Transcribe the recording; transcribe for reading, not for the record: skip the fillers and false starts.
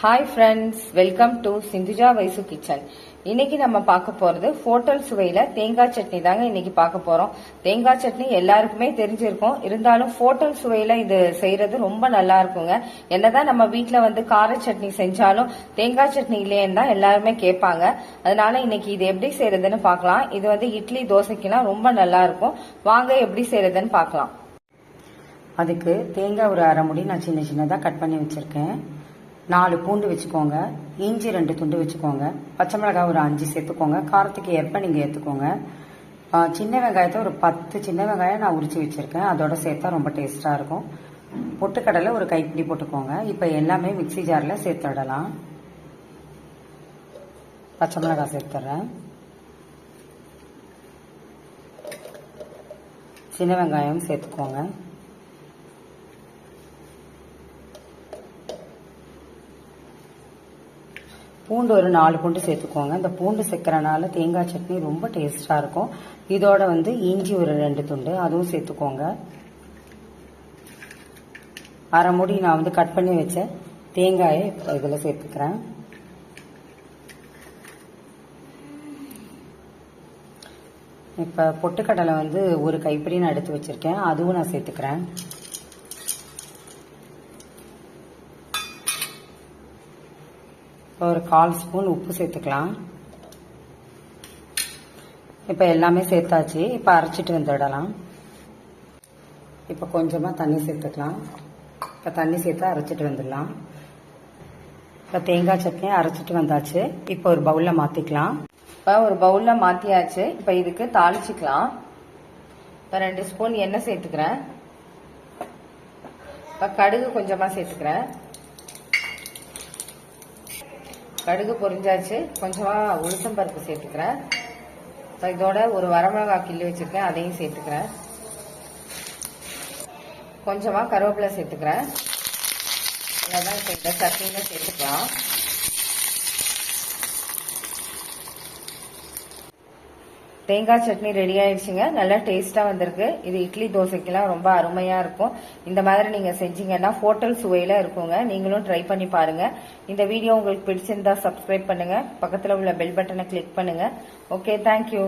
Hi friends, welcome to Sindhuja Vaishu kitchen. இன்னைக்கு நம்ம பார்க்க போறது ஹோட்டல் சுவையில தேங்காய் சட்னி தாங்க இன்னைக்கு பார்க்க போறோம். தேங்காய் சட்னி எல்லாருக்குமே தெரிஞ்சிருக்கும், இருந்தாலும் ஹோட்டல் சுவையில இது செய்யறது ரொம்ப நல்லா இருக்குங்க. என்னதான் நம்ம வீட்டுல கார சட்னி செஞ்சாலும் தேங்காய் சட்னி இல்லையேன்னு தான் எல்லாருமே கேட்பாங்க. அதனால இன்னைக்கு இது எப்படி செய்யறதுன்னு பார்க்கலாம். இது இட்லி தோசைக்குலாம் ரொம்ப நல்லா இருக்கும். வாங்க எப்படி செய்யறதுன்னு பார்க்கலாம். அதுக்கு தேங்காய் ஒரு அரை முடி நான் சின்ன சின்னதா கட் பண்ணி வச்சிருக்கேன். 4 பூண்டு வச்சுக்கோங்க, இஞ்சி 2 துண்டு வச்சுக்கோங்க, பச்சை மிளகாய் ஒரு 5 சேர்த்துக்கோங்க, காரத்துக்கு ஏற்ப நீங்கள் ஏற்றுக்கோங்க. சின்ன வெங்காயத்தை ஒரு 10 சின்ன வெங்காயம் நான் உரிச்சு வச்சுருக்கேன், அதோட சேர்த்தா ரொம்ப டேஸ்ட்டாக இருக்கும். பொட்டுக்கடலை ஒரு கைப்பிடி போட்டுக்கோங்க. இப்போ எல்லாமே மிக்சி ஜாரில் சேர்த்துடலாம். பச்சை மிளகாய் சேர்த்துட்றேன், சின்ன வெங்காயம் சேர்த்துக்கோங்க, பூண்டு ஒரு 4 பூண்டு சேர்த்துக்கோங்க. இந்த பூண்டு சேர்க்கறனால தேங்காய் சட்னி ரொம்ப டேஸ்டா இருக்கும். இதோட இஞ்சி ஒரு 2 துண்டு அதுவும் சேர்த்துக்கோங்க. அரை மூடி நான் கட் பண்ணி வச்ச தேங்காயை இதுல சேர்த்துக்கிறேன். இப்ப பொட்டுக்கடலை ஒரு கைப்பிடி நான் எடுத்து வச்சிருக்கேன், அதுவும் நான் சேர்த்துக்கிறேன். ஒரு 1/4 ஸ்பூன் உப்பு சேர்த்துக்கலாம். இப்போ எல்லாமே சேர்த்தாச்சு. இப்போ அரைச்சிட்டு வந்துடலாம். இப்போ கொஞ்சமாக தண்ணி சேர்த்துக்கலாம். இப்போ தண்ணி சேர்த்து அரைச்சிட்டு வந்துடலாம். இப்போ தேங்காய் சட்னி அரைச்சிட்டு வந்தாச்சு. இப்போ ஒரு பவுலில் மாற்றிக்கலாம். இப்போ ஒரு பவுலில் மாற்றியாச்சு. இப்போ இதுக்கு தாளிச்சிக்கலாம். இப்போ 2 ஸ்பூன் எண்ணெய் சேர்த்துக்கிறேன். இப்போ கடுகு கொஞ்சமாக சேர்த்துக்கிறேன். கடுகு பொரிஞ்சாச்சு. கொஞ்சமா உளுத்தம் பருப்பு சேர்த்துக்கிறேன். இதோட ஒரு வரமிளகாய் கிள்ளி வச்சிருக்கேன், அதையும் சேர்த்துக்கிறேன். கொஞ்சமா கருவேப்பிலை சேர்த்துக்கிறேன். இதெல்லாம் இப்போ இந்த சட்னியில சேர்த்துக்கலாம். தேங்காய் சட்னி ரெடி ஆயிடுச்சுங்க. நல்லா டேஸ்டா வந்திருக்கு. இது இட்லி தோசைக்கெல்லாம் ரொம்ப அருமையா இருக்கும். இந்த மாதிரி நீங்க செஞ்சீங்கன்னா ஹோட்டல் சுவையில இருக்குங்க. நீங்களும் ட்ரை பண்ணி பாருங்க. இந்த வீடியோ உங்களுக்கு பிடிச்சிருந்தா சப்ஸ்கிரைப் பண்ணுங்க, பக்கத்துல உள்ள பெல் பட்டனை கிளிக் பண்ணுங்க. Okay, thank you.